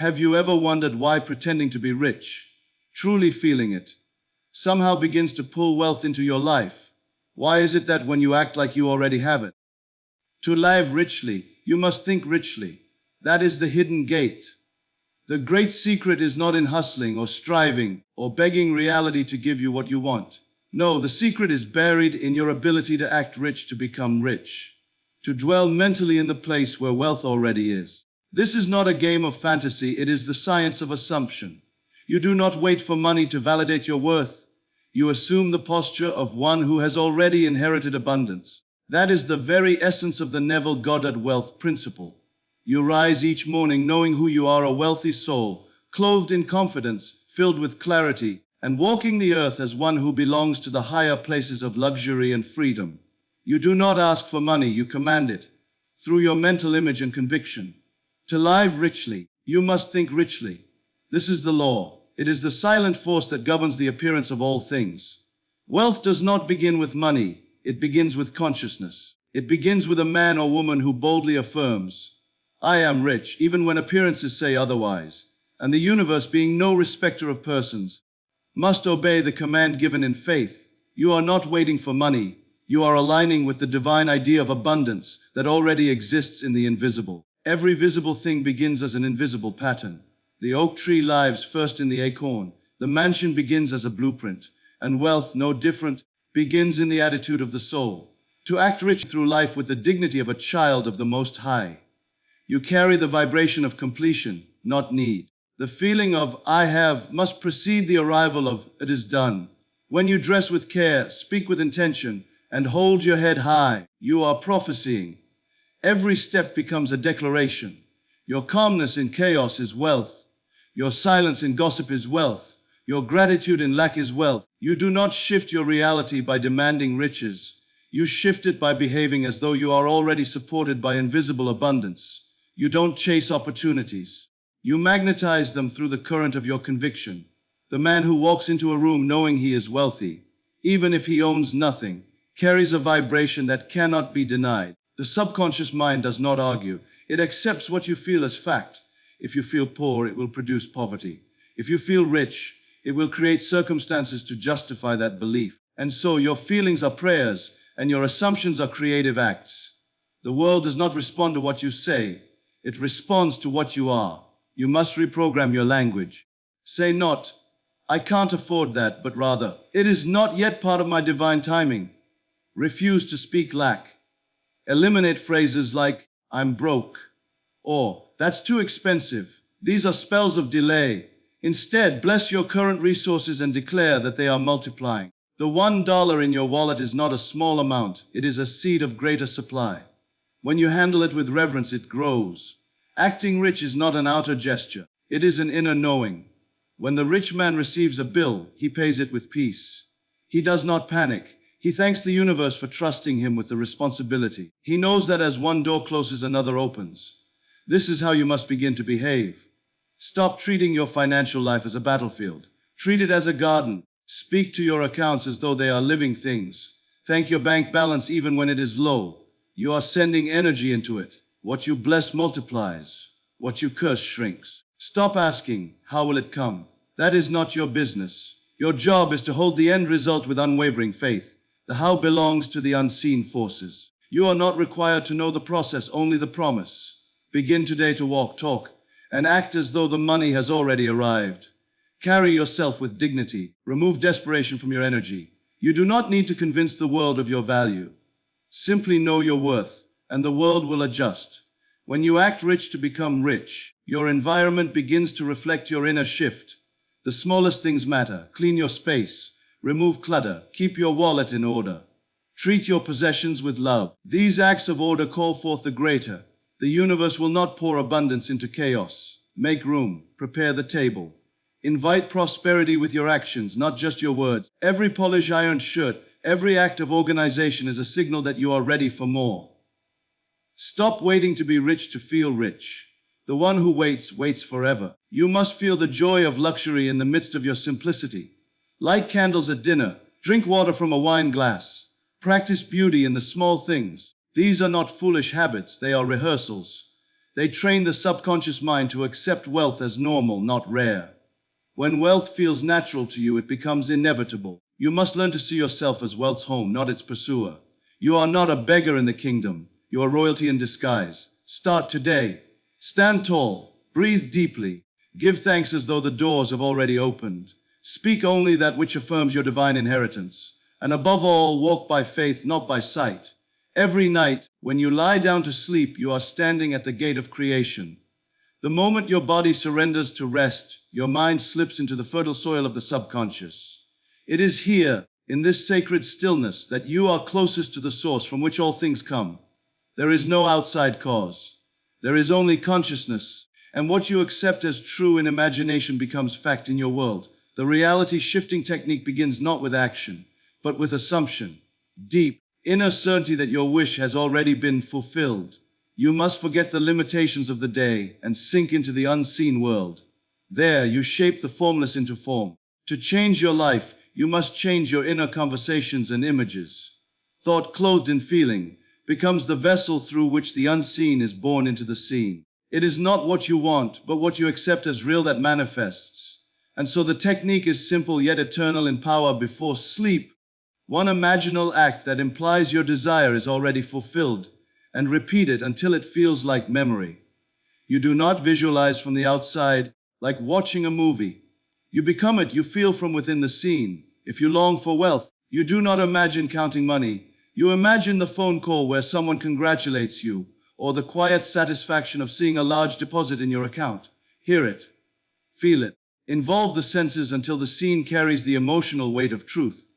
Have you ever wondered why pretending to be rich, truly feeling it, somehow begins to pull wealth into your life? Why is it that when you act like you already have it? To live richly, you must think richly. That is the hidden gate. The great secret is not in hustling or striving or begging reality to give you what you want. No, the secret is buried in your ability to act rich to become rich, to dwell mentally in the place where wealth already is. This is not a game of fantasy, it is the science of assumption. You do not wait for money to validate your worth. You assume the posture of one who has already inherited abundance. That is the very essence of the Neville Goddard wealth principle. You rise each morning knowing who you are, a wealthy soul, clothed in confidence, filled with clarity, and walking the earth as one who belongs to the higher places of luxury and freedom. You do not ask for money, you command it, through your mental image and conviction. To live richly, you must think richly. This is the law. It is the silent force that governs the appearance of all things. Wealth does not begin with money, it begins with consciousness. It begins with a man or woman who boldly affirms, I am rich, even when appearances say otherwise, and the universe, being no respecter of persons, must obey the command given in faith. You are not waiting for money, you are aligning with the divine idea of abundance that already exists in the invisible. Every visible thing begins as an invisible pattern. The oak tree lives first in the acorn, the mansion begins as a blueprint, and wealth, no different, begins in the attitude of the soul. To act rich through life with the dignity of a child of the Most High, you carry the vibration of completion, not need. The feeling of I have must precede the arrival of it is done. When you dress with care, speak with intention, and hold your head high, you are prophesying. Every step becomes a declaration. Your calmness in chaos is wealth. Your silence in gossip is wealth. Your gratitude in lack is wealth. You do not shift your reality by demanding riches. You shift it by behaving as though you are already supported by invisible abundance. You don't chase opportunities. You magnetize them through the current of your conviction. The man who walks into a room knowing he is wealthy, even if he owns nothing, carries a vibration that cannot be denied. The subconscious mind does not argue. It accepts what you feel as fact. If you feel poor, it will produce poverty. If you feel rich, it will create circumstances to justify that belief. And so your feelings are prayers, and your assumptions are creative acts. The world does not respond to what you say. It responds to what you are. You must reprogram your language. Say not, I can't afford that, but rather, it is not yet part of my divine timing. Refuse to speak lack. Eliminate phrases like, I'm broke, or that's too expensive. These are spells of delay. Instead, bless your current resources and declare that they are multiplying. The $1 in your wallet is not a small amount. It is a seed of greater supply. When you handle it with reverence, it grows. Acting rich is not an outer gesture. It is an inner knowing. When the rich man receives a bill, he pays it with peace. He does not panic. He thanks the universe for trusting him with the responsibility. He knows that as one door closes, another opens. This is how you must begin to behave. Stop treating your financial life as a battlefield. Treat it as a garden. Speak to your accounts as though they are living things. Thank your bank balance even when it is low. You are sending energy into it. What you bless multiplies. What you curse shrinks. Stop asking, how will it come? That is not your business. Your job is to hold the end result with unwavering faith. The how belongs to the unseen forces. You are not required to know the process, only the promise. Begin today to walk, talk, and act as though the money has already arrived. Carry yourself with dignity. Remove desperation from your energy. You do not need to convince the world of your value. Simply know your worth, and the world will adjust. When you act rich to become rich, your environment begins to reflect your inner shift. The smallest things matter. Clean your space. Remove clutter. Keep your wallet in order. Treat your possessions with love. These acts of order call forth the greater. The universe will not pour abundance into chaos. Make room. Prepare the table. Invite prosperity with your actions, not just your words. Every polished ironed shirt, every act of organization is a signal that you are ready for more. Stop waiting to be rich to feel rich. The one who waits, waits forever. You must feel the joy of luxury in the midst of your simplicity. Light candles at dinner. Drink water from a wine glass. Practice beauty in the small things. These are not foolish habits, they are rehearsals. They train the subconscious mind to accept wealth as normal, not rare. When wealth feels natural to you, it becomes inevitable. You must learn to see yourself as wealth's home, not its pursuer. You are not a beggar in the kingdom. You are royalty in disguise. Start today. Stand tall. Breathe deeply. Give thanks as though the doors have already opened. Speak only that which affirms your divine inheritance. And above all, walk by faith, not by sight. Every night, when you lie down to sleep, you are standing at the gate of creation. The moment your body surrenders to rest, your mind slips into the fertile soil of the subconscious. It is here, in this sacred stillness, that you are closest to the source from which all things come. There is no outside cause. There is only consciousness, and what you accept as true in imagination becomes fact in your world. The reality shifting technique begins not with action, but with assumption. Deep, inner certainty that your wish has already been fulfilled. You must forget the limitations of the day and sink into the unseen world. There, you shape the formless into form. To change your life, you must change your inner conversations and images. Thought clothed in feeling becomes the vessel through which the unseen is born into the seen. It is not what you want, but what you accept as real that manifests. And so the technique is simple yet eternal in power. Before sleep, one imaginal act that implies your desire is already fulfilled, and repeat it until it feels like memory. You do not visualize from the outside, like watching a movie. You become it, you feel from within the scene. If you long for wealth, you do not imagine counting money. You imagine the phone call where someone congratulates you, or the quiet satisfaction of seeing a large deposit in your account. Hear it. Feel it. Involve the senses until the scene carries the emotional weight of truth.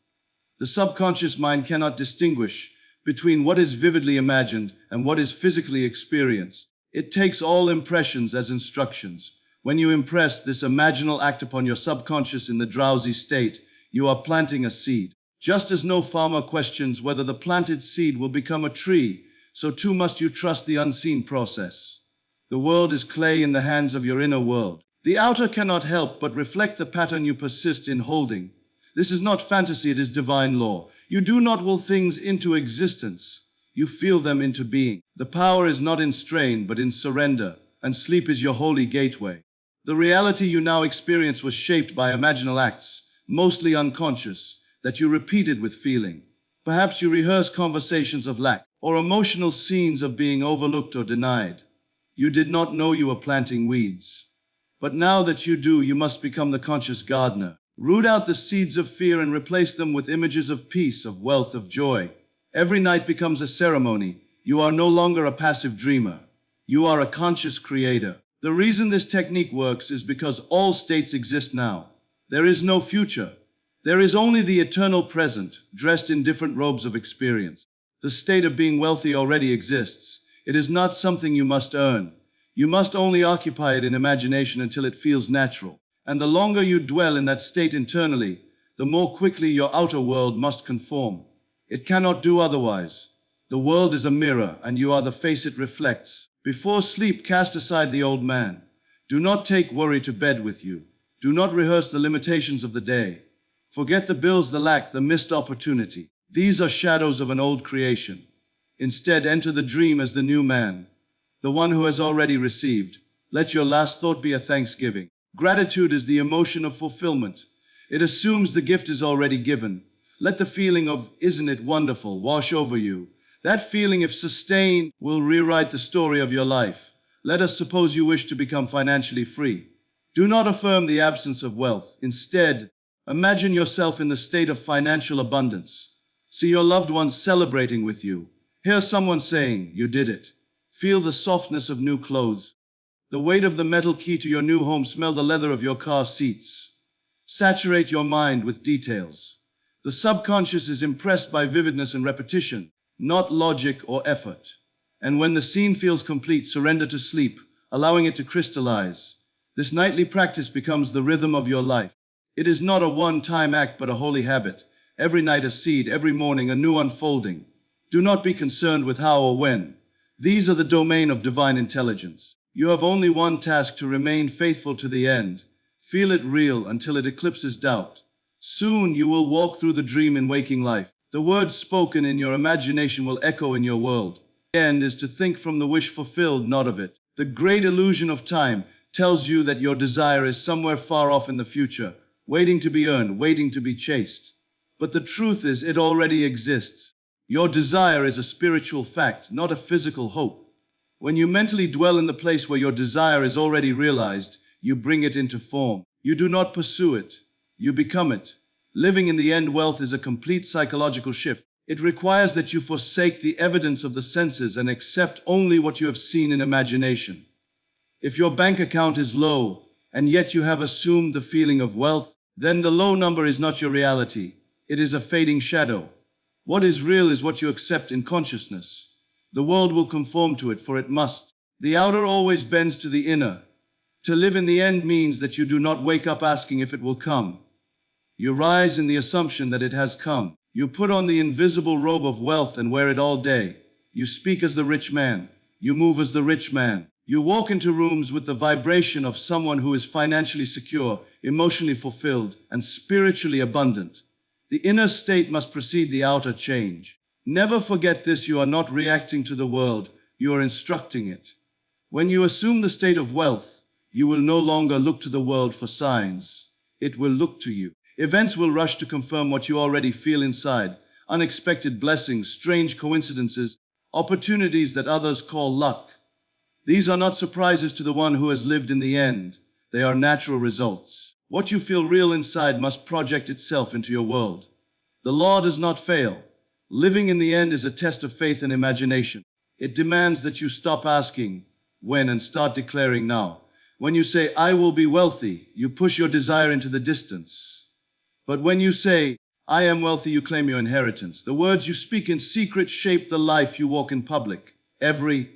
The subconscious mind cannot distinguish between what is vividly imagined and what is physically experienced. It takes all impressions as instructions. When you impress this imaginal act upon your subconscious in the drowsy state, you are planting a seed. Just as no farmer questions whether the planted seed will become a tree, so too must you trust the unseen process. The world is clay in the hands of your inner world. The outer cannot help but reflect the pattern you persist in holding. This is not fantasy, it is divine law. You do not will things into existence. You feel them into being. The power is not in strain, but in surrender, and sleep is your holy gateway. The reality you now experience was shaped by imaginal acts, mostly unconscious, that you repeated with feeling. Perhaps you rehearsed conversations of lack, or emotional scenes of being overlooked or denied. You did not know you were planting weeds. But now that you do, you must become the conscious gardener. Root out the seeds of fear and replace them with images of peace, of wealth, of joy. Every night becomes a ceremony. You are no longer a passive dreamer. You are a conscious creator. The reason this technique works is because all states exist now. There is no future. There is only the eternal present, dressed in different robes of experience. The state of being wealthy already exists. It is not something you must earn. You must only occupy it in imagination until it feels natural. And the longer you dwell in that state internally, the more quickly your outer world must conform. It cannot do otherwise. The world is a mirror, and you are the face it reflects. Before sleep, cast aside the old man. Do not take worry to bed with you. Do not rehearse the limitations of the day. Forget the bills, the lack, the missed opportunity. These are shadows of an old creation. Instead, enter the dream as the new man, the one who has already received. Let your last thought be a thanksgiving. Gratitude is the emotion of fulfillment. It assumes the gift is already given. Let the feeling of, "Isn't it wonderful?" wash over you. That feeling, if sustained, will rewrite the story of your life. Let us suppose you wish to become financially free. Do not affirm the absence of wealth. Instead, imagine yourself in the state of financial abundance. See your loved ones celebrating with you. Hear someone saying, "You did it." Feel the softness of new clothes, the weight of the metal key to your new home. Smell the leather of your car seats. Saturate your mind with details. The subconscious is impressed by vividness and repetition, not logic or effort. And when the scene feels complete, surrender to sleep, allowing it to crystallize. This nightly practice becomes the rhythm of your life. It is not a one-time act, but a holy habit. Every night a seed, every morning a new unfolding. Do not be concerned with how or when. These are the domain of divine intelligence. You have only one task: to remain faithful to the end. Feel it real until it eclipses doubt. Soon you will walk through the dream in waking life. The words spoken in your imagination will echo in your world. The end is to think from the wish fulfilled, not of it. The great illusion of time tells you that your desire is somewhere far off in the future, waiting to be earned, waiting to be chased. But the truth is, it already exists. Your desire is a spiritual fact, not a physical hope. When you mentally dwell in the place where your desire is already realized, you bring it into form. You do not pursue it, you become it. Living in the end wealth is a complete psychological shift. It requires that you forsake the evidence of the senses and accept only what you have seen in imagination. If your bank account is low, and yet you have assumed the feeling of wealth, then the low number is not your reality. It is a fading shadow. What is real is what you accept in consciousness. The world will conform to it, for it must. The outer always bends to the inner. To live in the end means that you do not wake up asking if it will come. You rise in the assumption that it has come. You put on the invisible robe of wealth and wear it all day. You speak as the rich man. You move as the rich man. You walk into rooms with the vibration of someone who is financially secure, emotionally fulfilled, and spiritually abundant. The inner state must precede the outer change. Never forget this: you are not reacting to the world, you are instructing it. When you assume the state of wealth, you will no longer look to the world for signs. It will look to you. Events will rush to confirm what you already feel inside. Unexpected blessings, strange coincidences, opportunities that others call luck. These are not surprises to the one who has lived in the end. They are natural results. What you feel real inside must project itself into your world. The law does not fail. Living in the end is a test of faith and imagination. It demands that you stop asking when and start declaring now. When you say, "I will be wealthy," you push your desire into the distance. But when you say, "I am wealthy," you claim your inheritance. The words you speak in secret shape the life you walk in public. Every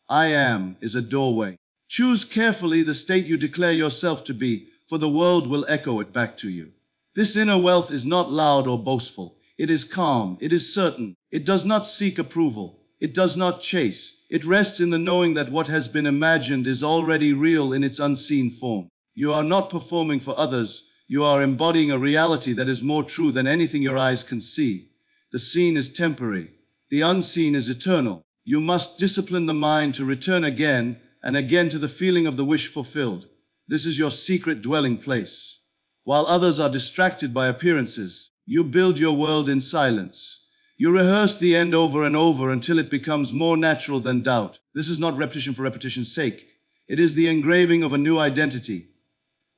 "I am" is a doorway. Choose carefully the state you declare yourself to be, for the world will echo it back to you. This inner wealth is not loud or boastful. It is calm. It is certain. It does not seek approval. It does not chase. It rests in the knowing that what has been imagined is already real in its unseen form. You are not performing for others. You are embodying a reality that is more true than anything your eyes can see. The seen is temporary. The unseen is eternal. You must discipline the mind to return again and again to the feeling of the wish fulfilled. This is your secret dwelling place. While others are distracted by appearances, you build your world in silence. You rehearse the end over and over until it becomes more natural than doubt. This is not repetition for repetition's sake. It is the engraving of a new identity.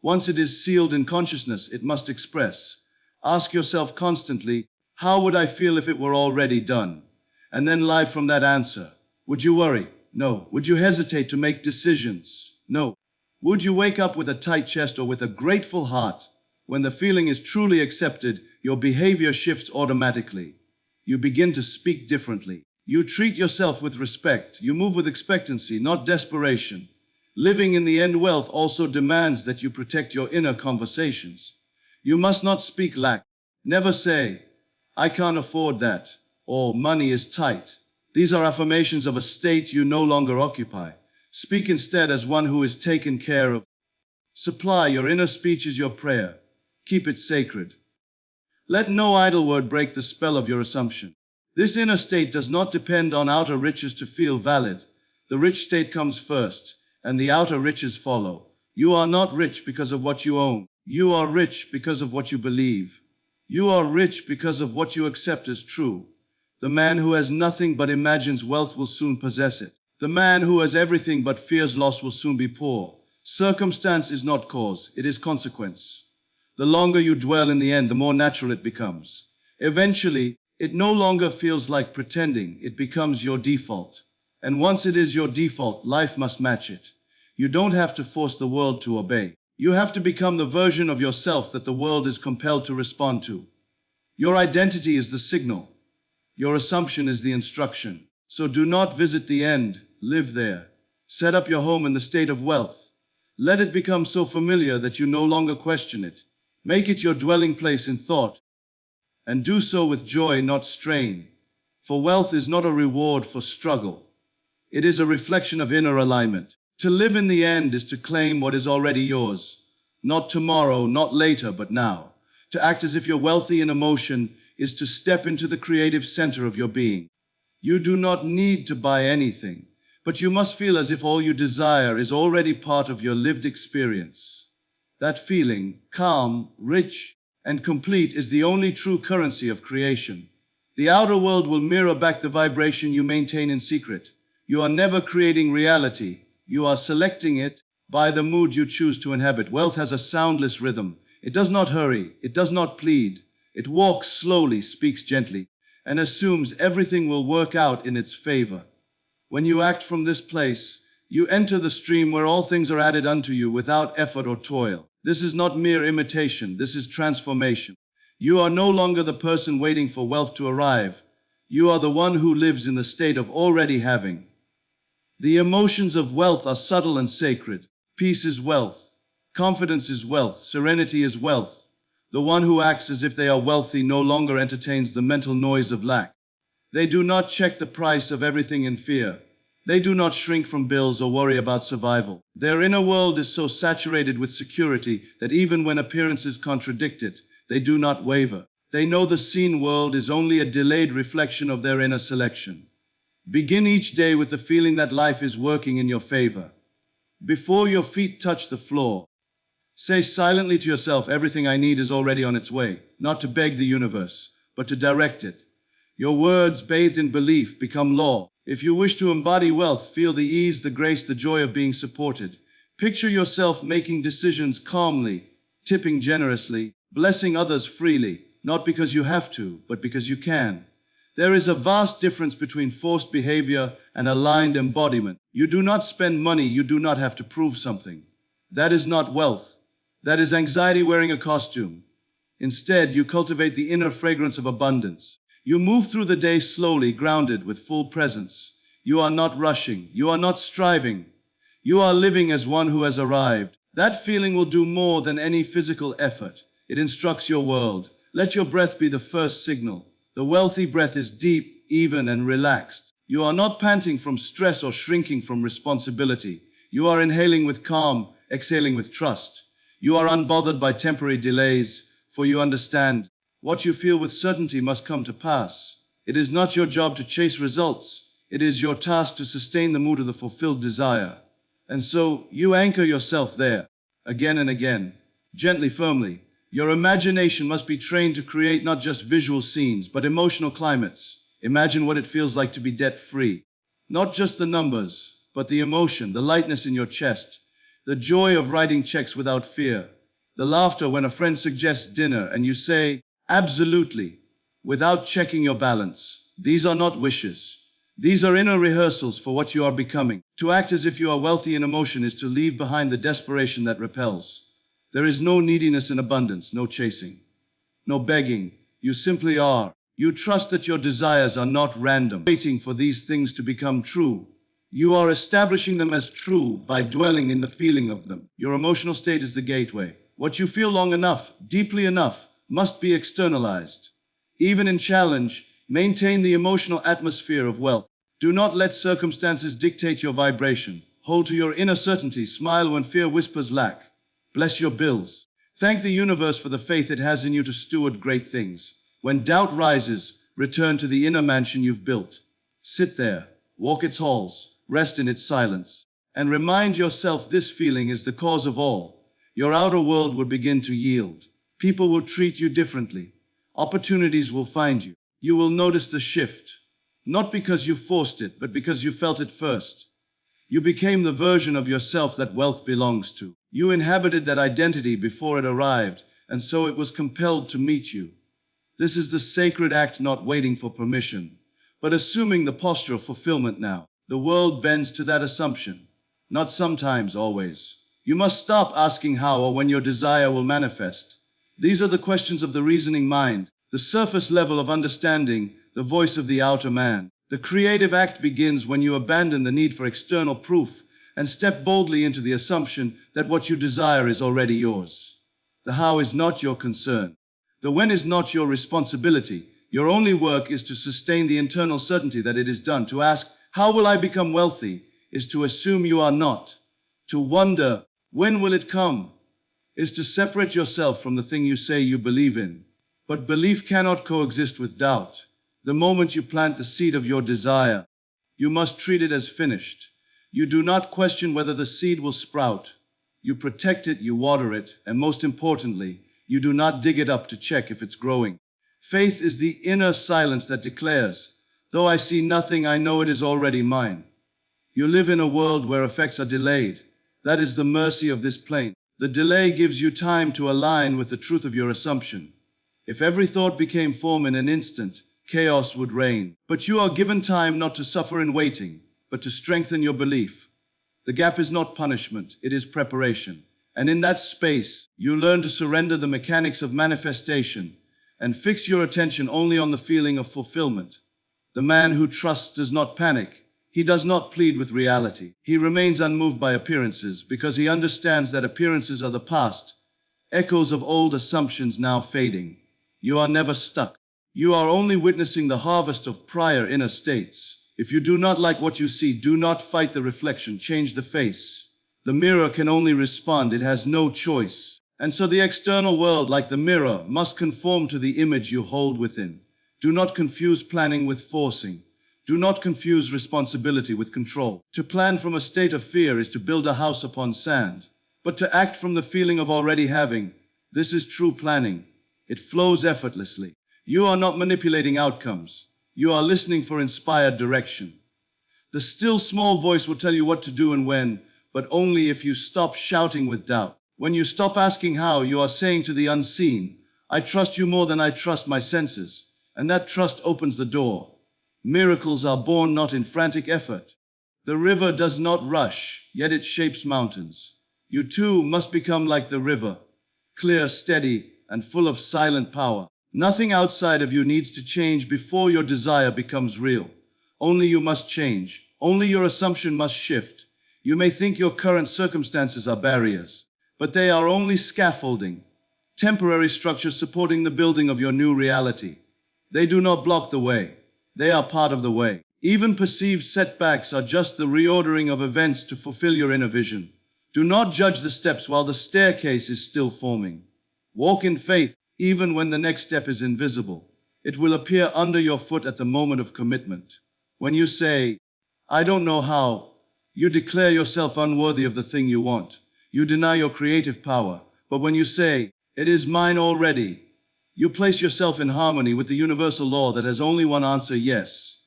Once it is sealed in consciousness, it must express. Ask yourself constantly, how would I feel if it were already done? And then live from that answer. Would you worry? No. Would you hesitate to make decisions? No. Would you wake up with a tight chest or with a grateful heart? When the feeling is truly accepted, your behavior shifts automatically. You begin to speak differently. You treat yourself with respect. You move with expectancy, not desperation. Living in the end wealth also demands that you protect your inner conversations. You must not speak lack. Never say, "I can't afford that," or "money is tight." These are affirmations of a state you no longer occupy. Speak instead as one who is taken care of. Supply. Your inner speech is your prayer. Keep it sacred. Let no idle word break the spell of your assumption. This inner state does not depend on outer riches to feel valid. The rich state comes first, and the outer riches follow. You are not rich because of what you own. You are rich because of what you believe. You are rich because of what you accept as true. The man who has nothing but imagines wealth will soon possess it. The man who has everything but fears loss will soon be poor. Circumstance is not cause, it is consequence. The longer you dwell in the end, the more natural it becomes. Eventually, it no longer feels like pretending, it becomes your default. And once it is your default, life must match it. You don't have to force the world to obey. You have to become the version of yourself that the world is compelled to respond to. Your identity is the signal. Your assumption is the instruction. So do not visit the end, live there. Set up your home in the state of wealth. Let it become so familiar that you no longer question it. Make it your dwelling place in thought. And do so with joy, not strain. For wealth is not a reward for struggle. It is a reflection of inner alignment. To live in the end is to claim what is already yours. Not tomorrow, not later, but now. To act as if you're wealthy in emotion is to step into the creative center of your being. You do not need to buy anything, But you must feel as if all you desire is already part of your lived experience. That feeling, calm, rich, and complete, is the only true currency of creation. The outer world will mirror back the vibration you maintain in secret. You are never creating reality. You are selecting it by the mood you choose to inhabit. Wealth has a soundless rhythm. It does not hurry. It does not plead. It walks slowly, speaks gently, and assumes everything will work out in its favor. When you act from this place, you enter the stream where all things are added unto you without effort or toil. This is not mere imitation. This is transformation. You are no longer the person waiting for wealth to arrive. You are the one who lives in the state of already having. The emotions of wealth are subtle and sacred. Peace is wealth. Confidence is wealth. Serenity is wealth. The one who acts as if they are wealthy no longer entertains the mental noise of lack. They do not check the price of everything in fear. They do not shrink from bills or worry about survival. Their inner world is so saturated with security that even when appearances contradict it, they do not waver. They know the seen world is only a delayed reflection of their inner selection. Begin each day with the feeling that life is working in your favor. Before your feet touch the floor, say silently to yourself, everything I need is already on its way, not to beg the universe, but to direct it. Your words, bathed in belief, become law. If you wish to embody wealth, feel the ease, the grace, the joy of being supported. Picture yourself making decisions calmly, tipping generously, blessing others freely, not because you have to, but because you can. There is a vast difference between forced behavior and aligned embodiment. You do not spend money, you do not have to prove something. That is not wealth. That is anxiety wearing a costume. Instead, you cultivate the inner fragrance of abundance. You move through the day slowly, grounded with full presence. You are not rushing. You are not striving. You are living as one who has arrived. That feeling will do more than any physical effort. It instructs your world. Let your breath be the first signal. The wealthy breath is deep, even, and relaxed. You are not panting from stress or shrinking from responsibility. You are inhaling with calm, exhaling with trust. You are unbothered by temporary delays, for you understand what you feel with certainty must come to pass. It is not your job to chase results. It is your task to sustain the mood of the fulfilled desire. And so you anchor yourself there, again and again, gently, firmly. Your imagination must be trained to create not just visual scenes, but emotional climates. Imagine what it feels like to be debt-free. Not just the numbers, but the emotion, the lightness in your chest, the joy of writing checks without fear, the laughter when a friend suggests dinner and you say, absolutely, without checking your balance. These are not wishes. These are inner rehearsals for what you are becoming. To act as if you are wealthy in emotion is to leave behind the desperation that repels. There is no neediness in abundance, no chasing, no begging. You simply are. You trust that your desires are not random, waiting for these things to become true. You are establishing them as true by dwelling in the feeling of them. Your emotional state is the gateway. What you feel long enough, deeply enough, must be externalized. Even in challenge, maintain the emotional atmosphere of wealth. Do not let circumstances dictate your vibration. Hold to your inner certainty. Smile when fear whispers lack. Bless your bills. Thank the universe for the faith it has in you to steward great things. When doubt rises, return to the inner mansion you've built. Sit there, walk its halls, rest in its silence, and remind yourself this feeling is the cause of all. Your outer world will begin to yield. People will treat you differently. Opportunities will find you. You will notice the shift, not because you forced it, but because you felt it first. You became the version of yourself that wealth belongs to. You inhabited that identity before it arrived, and so it was compelled to meet you. This is the sacred act, not waiting for permission, but assuming the posture of fulfillment now. The world bends to that assumption. Not sometimes, always. You must stop asking how or when your desire will manifest. These are the questions of the reasoning mind, the surface level of understanding, the voice of the outer man. The creative act begins when you abandon the need for external proof and step boldly into the assumption that what you desire is already yours. The how is not your concern. The when is not your responsibility. Your only work is to sustain the internal certainty that it is done. To ask, how will I become wealthy, is to assume you are not. To wonder, when will it come, is to separate yourself from the thing you say you believe in. But belief cannot coexist with doubt. The moment you plant the seed of your desire, you must treat it as finished. You do not question whether the seed will sprout. You protect it, you water it, and most importantly, you do not dig it up to check if it's growing. Faith is the inner silence that declares, though I see nothing, I know it is already mine. You live in a world where effects are delayed. That is the mercy of this plane. The delay gives you time to align with the truth of your assumption. If every thought became form in an instant, chaos would reign. But you are given time not to suffer in waiting, but to strengthen your belief. The gap is not punishment, it is preparation. And in that space, you learn to surrender the mechanics of manifestation and fix your attention only on the feeling of fulfillment. The man who trusts does not panic. He does not plead with reality. He remains unmoved by appearances because he understands that appearances are the past, echoes of old assumptions now fading. You are never stuck. You are only witnessing the harvest of prior inner states. If you do not like what you see, do not fight the reflection, change the face. The mirror can only respond, it has no choice. And so the external world, like the mirror, must conform to the image you hold within. Do not confuse planning with forcing. Do not confuse responsibility with control. To plan from a state of fear is to build a house upon sand. But to act from the feeling of already having, this is true planning. It flows effortlessly. You are not manipulating outcomes. You are listening for inspired direction. The still small voice will tell you what to do and when, but only if you stop shouting with doubt. When you stop asking how, you are saying to the unseen, I trust you more than I trust my senses. And that trust opens the door. Miracles are born not in frantic effort. The river does not rush, yet it shapes mountains. You too must become like the river, clear, steady, and full of silent power. Nothing outside of you needs to change before your desire becomes real. Only you must change. Only your assumption must shift. You may think your current circumstances are barriers, but they are only scaffolding, temporary structures supporting the building of your new reality. They do not block the way. They are part of the way. Even perceived setbacks are just the reordering of events to fulfill your inner vision. Do not judge the steps while the staircase is still forming. Walk in faith, even when the next step is invisible. It will appear under your foot at the moment of commitment. When you say, I don't know how, you declare yourself unworthy of the thing you want. You deny your creative power. But when you say, it is mine already, you place yourself in harmony with the universal law that has only one answer, yes.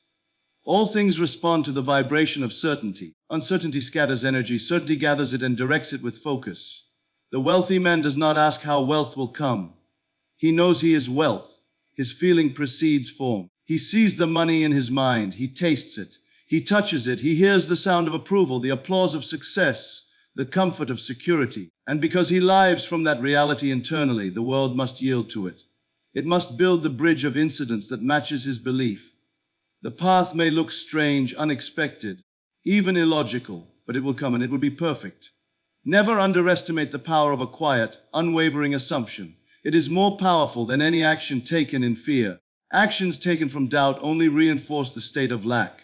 All things respond to the vibration of certainty. Uncertainty scatters energy, certainty gathers it and directs it with focus. The wealthy man does not ask how wealth will come. He knows he is wealth. His feeling precedes form. He sees the money in his mind. He tastes it. He touches it. He hears the sound of approval, the applause of success, the comfort of security. And because he lives from that reality internally, the world must yield to it. It must build the bridge of incidents that matches his belief. The path may look strange, unexpected, even illogical, but it will come and it will be perfect. Never underestimate the power of a quiet, unwavering assumption. It is more powerful than any action taken in fear. Actions taken from doubt only reinforce the state of lack.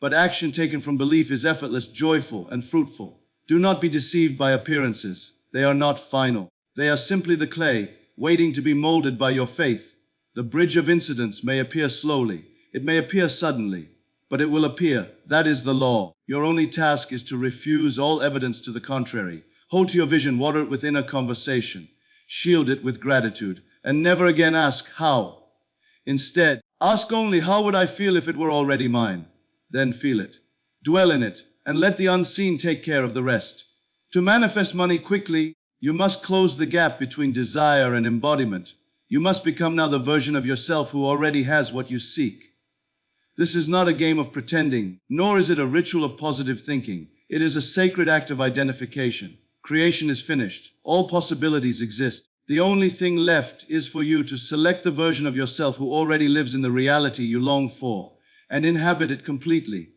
But action taken from belief is effortless, joyful, and fruitful. Do not be deceived by appearances. They are not final. They are simply the clay, waiting to be molded by your faith. The bridge of incidents may appear slowly. It may appear suddenly, but it will appear. That is the law. Your only task is to refuse all evidence to the contrary. Hold to your vision, water it with inner conversation, shield it with gratitude, and never again ask how. Instead, ask only, how would I feel if it were already mine? Then feel it, dwell in it, and let the unseen take care of the rest. To manifest money quickly, you must close the gap between desire and embodiment. You must become now the version of yourself who already has what you seek. This is not a game of pretending, nor is it a ritual of positive thinking. It is a sacred act of identification. Creation is finished. All possibilities exist. The only thing left is for you to select the version of yourself who already lives in the reality you long for, and inhabit it completely.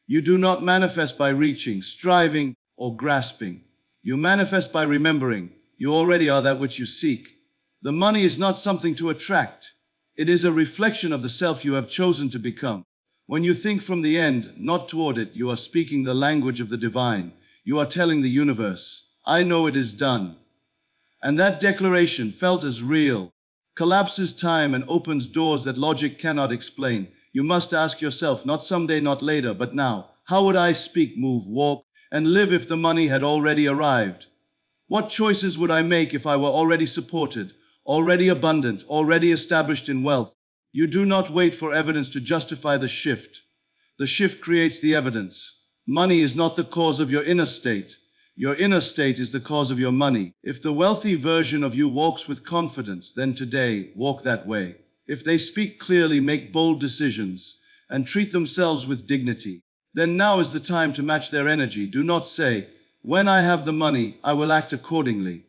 You do not manifest by reaching, striving, or grasping. You manifest by remembering. You already are that which you seek. The money is not something to attract. It is a reflection of the self you have chosen to become. When you think from the end, not toward it, you are speaking the language of the divine. You are telling the universe, I know it is done. And that declaration, felt as real, collapses time and opens doors that logic cannot explain. You must ask yourself, not someday, not later, but now, How would I speak, move, walk, and live if the money had already arrived? What choices would I make if I were already supported, already abundant, already established in wealth? You do not wait for evidence to justify the shift. The shift creates the evidence. Money is not the cause of your inner state. Your inner state is the cause of your money. If the wealthy version of you walks with confidence, then today, walk that way. If they speak clearly, make bold decisions, and treat themselves with dignity, then now is the time to match their energy. Do not say, "When I have the money, I will act accordingly."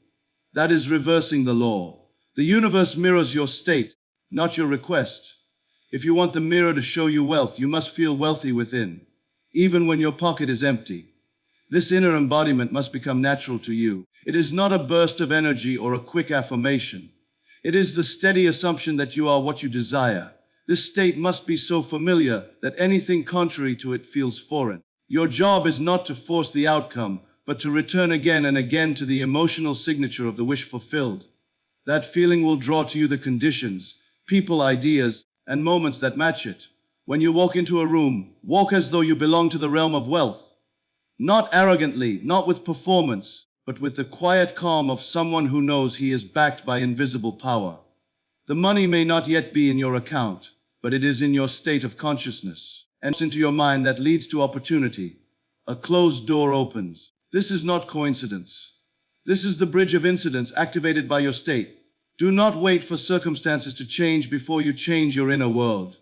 That is reversing the law. The universe mirrors your state, not your request. If you want the mirror to show you wealth, you must feel wealthy within, even when your pocket is empty. This inner embodiment must become natural to you. It is not a burst of energy or a quick affirmation. It is the steady assumption that you are what you desire. This state must be so familiar that anything contrary to it feels foreign. Your job is not to force the outcome, but to return again and again to the emotional signature of the wish fulfilled. That feeling will draw to you the conditions, people, ideas, and moments that match it. When you walk into a room, walk as though you belong to the realm of wealth. Not arrogantly, not with performance, but with the quiet calm of someone who knows he is backed by invisible power. The money may not yet be in your account, but it is in your state of consciousness. And into your mind that leads to opportunity. A closed door opens. This is not coincidence. This is the bridge of incidents activated by your state. Do not wait for circumstances to change before you change your inner world.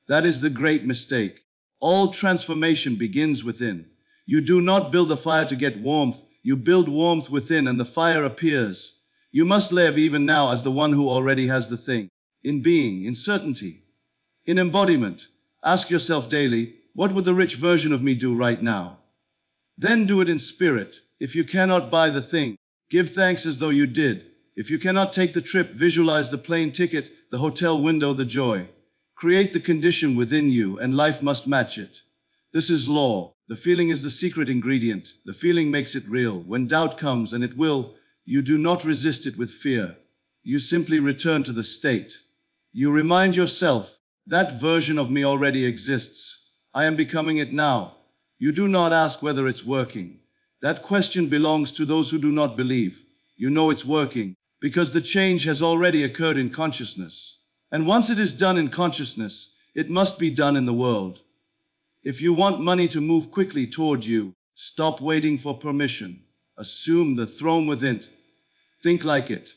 That is the great mistake. All transformation begins within. You do not build a fire to get warmth. You build warmth within and the fire appears. You must live even now as the one who already has the thing. In being, in certainty, in embodiment. Ask yourself daily, what would the rich version of me do right now? Then do it in spirit. If you cannot buy the thing, give thanks as though you did. If you cannot take the trip, visualize the plane ticket, the hotel window, the joy. Create the condition within you and life must match it. This is law. The feeling is the secret ingredient. The feeling makes it real. When doubt comes, and it will, you do not resist it with fear. You simply return to the state. You remind yourself, that version of me already exists. I am becoming it now. You do not ask whether it's working. That question belongs to those who do not believe. You know it's working, because the change has already occurred in consciousness. And once it is done in consciousness, it must be done in the world. If you want money to move quickly toward you, stop waiting for permission. Assume the throne within it. Think like it.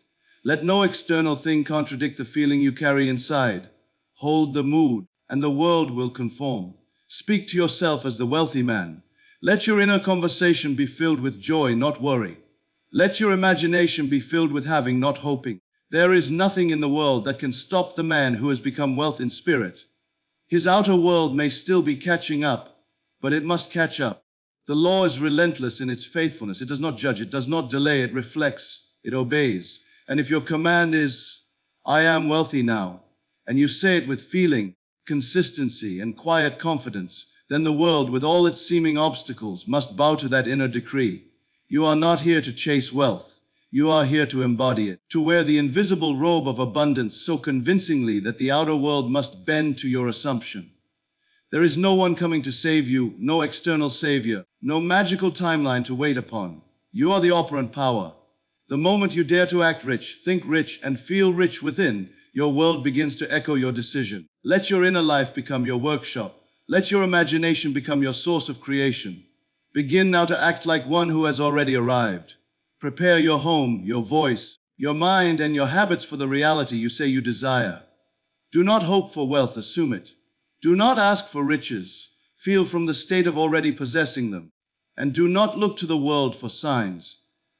Let no external thing contradict the feeling you carry inside. Hold the mood, and the world will conform. Speak to yourself as the wealthy man. Let your inner conversation be filled with joy, not worry. Let your imagination be filled with having, not hoping. There is nothing in the world that can stop the man who has become wealth in spirit. His outer world may still be catching up, but it must catch up. The law is relentless in its faithfulness. It does not judge, it does not delay, it reflects, it obeys. And if your command is, "I am wealthy now," and you say it with feeling, consistency, and quiet confidence, then the world, with all its seeming obstacles, must bow to that inner decree. You are not here to chase wealth. You are here to embody it, to wear the invisible robe of abundance so convincingly that the outer world must bend to your assumption. There is no one coming to save you, no external savior, no magical timeline to wait upon. You are the operant power. The moment you dare to act rich, think rich, and feel rich within, your world begins to echo your decision. Let your inner life become your workshop. Let your imagination become your source of creation. Begin now to act like one who has already arrived. Prepare your home, your voice, your mind, and your habits for the reality you say you desire. Do not hope for wealth, assume it. Do not ask for riches, feel from the state of already possessing them. And do not look to the world for signs.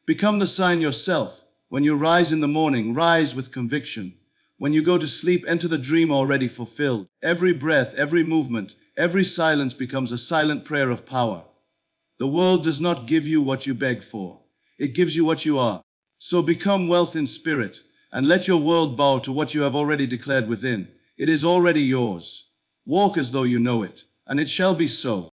Become the sign yourself. When you rise in the morning, rise with conviction. When you go to sleep, enter the dream already fulfilled. Every breath, every movement, every silence becomes a silent prayer of power. The world does not give you what you beg for. It gives you what you are. So become wealth in spirit, and let your world bow to what you have already declared within. It is already yours. Walk as though you know it, and it shall be so.